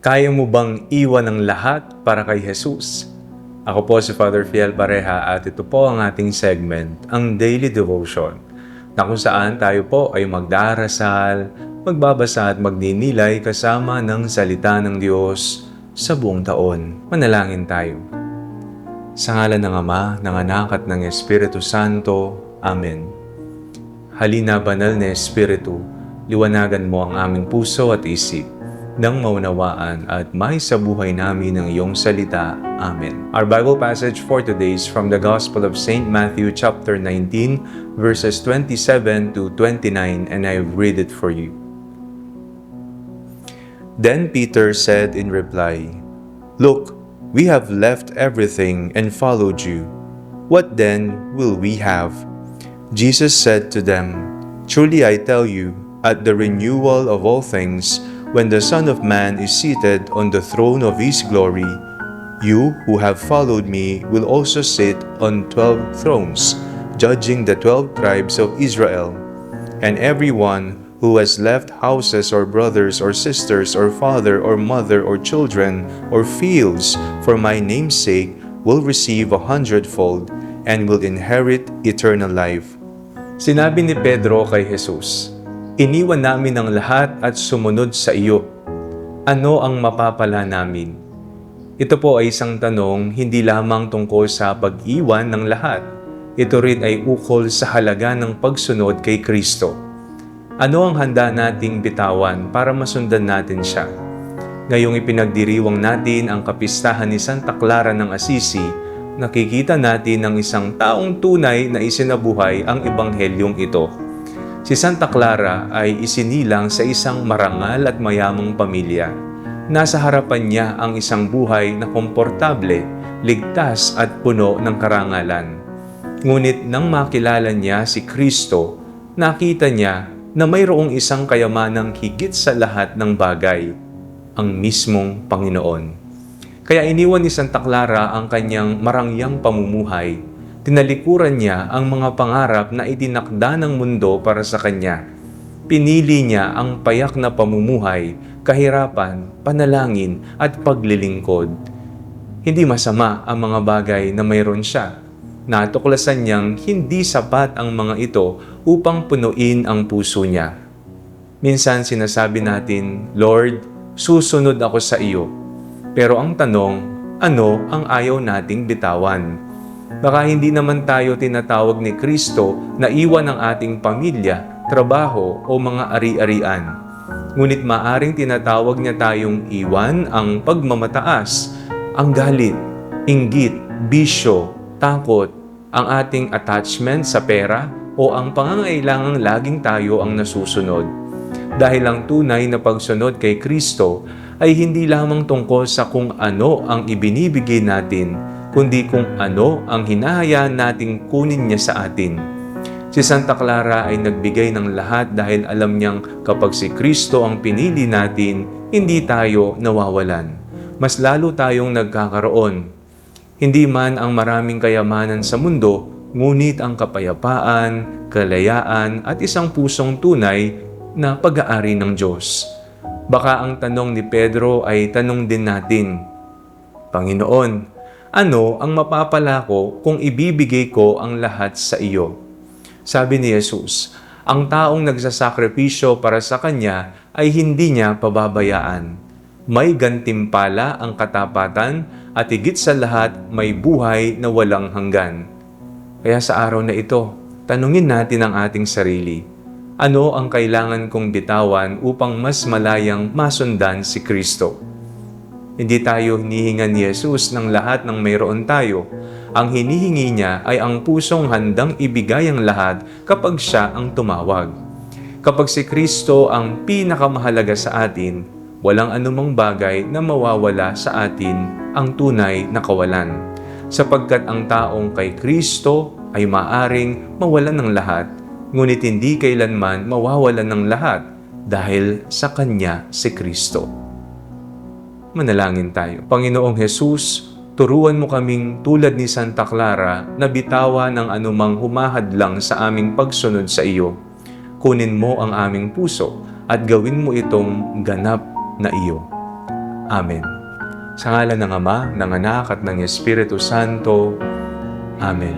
Kaya mo bang iwan ang lahat para kay Jesus? Ako po si Father Fiel Pareha at ito po ang ating segment, ang Daily Devotion, na kung saan tayo po ay magdarasal, magbabasa at magninilay kasama ng salita ng Diyos sa buong taon. Manalangin tayo. Sa ngalan ng Ama, ng Anak at ng Espiritu Santo. Amen. Halina, banal na Espiritu, liwanagan mo ang aming puso at isip, nang maunawaan at may sa buhay namin ng iyong salita. Amen. Our Bible passage for today is from the Gospel of St. Matthew chapter 19, verses 27 to 29, and I read it for you. Then Peter said in reply, "Look, we have left everything and followed you. What then will we have?" Jesus said to them, "Truly I tell you, at the renewal of all things, when the Son of Man is seated on the throne of His glory, you who have followed me will also sit on 12 thrones, judging the 12 tribes of Israel. And everyone who has left houses or brothers or sisters or father or mother or children or fields for my name's sake will receive 100-fold and will inherit eternal life." Sinabi ni Pedro kay Jesus, "Iniwan namin ang lahat at sumunod sa iyo. Ano ang mapapala namin?" Ito po ay isang tanong hindi lamang tungkol sa pag-iwan ng lahat. Ito rin ay ukol sa halaga ng pagsunod kay Kristo. Ano ang handa nating bitawan para masundan natin siya? Ngayong ipinagdiriwang natin ang kapistahan ni Santa Clara ng Assisi, nakikita natin ng isang taong tunay na isinabuhay ang ebanghelyong ito. Si Santa Clara ay isinilang sa isang marangal at mayamang pamilya. Nasa harapan niya ang isang buhay na komportable, ligtas at puno ng karangalan. Ngunit nang makilala niya si Kristo, nakita niya na mayroong isang kayamanang higit sa lahat ng bagay, ang mismong Panginoon. Kaya iniwan ni Santa Clara ang kanyang marangyang pamumuhay. Tinalikuran niya ang mga pangarap na itinakda ng mundo para sa kanya. Pinili niya ang payak na pamumuhay, kahirapan, panalangin at paglilingkod. Hindi masama ang mga bagay na mayroon siya. Natuklasan niyang hindi sapat ang mga ito upang punuin ang puso niya. Minsan sinasabi natin, "Lord, susunod ako sa iyo." Pero ang tanong, ano ang ayaw nating bitawan? Baka hindi naman tayo tinatawag ni Kristo na iwan ang ating pamilya, trabaho o mga ari-arian. Ngunit maaring tinatawag niya tayong iwan ang pagmamataas, ang galit, inggit, bisyo, takot, ang ating attachment sa pera o ang pangangailangang laging tayo ang nasusunod. Dahil ang tunay na pagsunod kay Kristo ay hindi lamang tungkol sa kung ano ang ibinibigay natin, kundi kung ano ang hinahayaan nating kunin niya sa atin. Si Santa Clara ay nagbigay ng lahat dahil alam niyang kapag si Kristo ang pinili natin, hindi tayo nawawalan. Mas lalo tayong nagkakaroon. Hindi man ang maraming kayamanan sa mundo, ngunit ang kapayapaan, kalayaan at isang pusong tunay na pag-aari ng Diyos. Baka ang tanong ni Pedro ay tanong din natin, "Panginoon, ano ang mapapala ko kung ibibigay ko ang lahat sa iyo?" Sabi ni Jesus, ang taong nagsasakripisyo para sa Kanya ay hindi niya pababayaan. May gantimpala ang katapatan at higit sa lahat may buhay na walang hanggan. Kaya sa araw na ito, tanungin natin ang ating sarili. Ano ang kailangan kong bitawan upang mas malayang masundan si Kristo? Hindi tayo hinihingan ni Jesus ng lahat ng mayroon tayo. Ang hinihingi niya ay ang pusong handang ibigay ang lahat kapag siya ang tumawag. Kapag si Kristo ang pinakamahalaga sa atin, walang anumang bagay na mawawala sa atin ang tunay na kawalan. Sapagkat ang taong kay Kristo ay maaring mawalan ng lahat, ngunit hindi kailanman mawawalan ng lahat dahil sa Kanya si Kristo. Manalangin tayo. Panginoong Jesus, turuan mo kaming tulad ni Santa Clara na bitawan ang anumang humahadlang sa aming pagsunod sa iyo. Kunin mo ang aming puso at gawin mo itong ganap na iyo. Amen. Sa ngalan ng Ama, ng Anak at ng Espiritu Santo. Amen.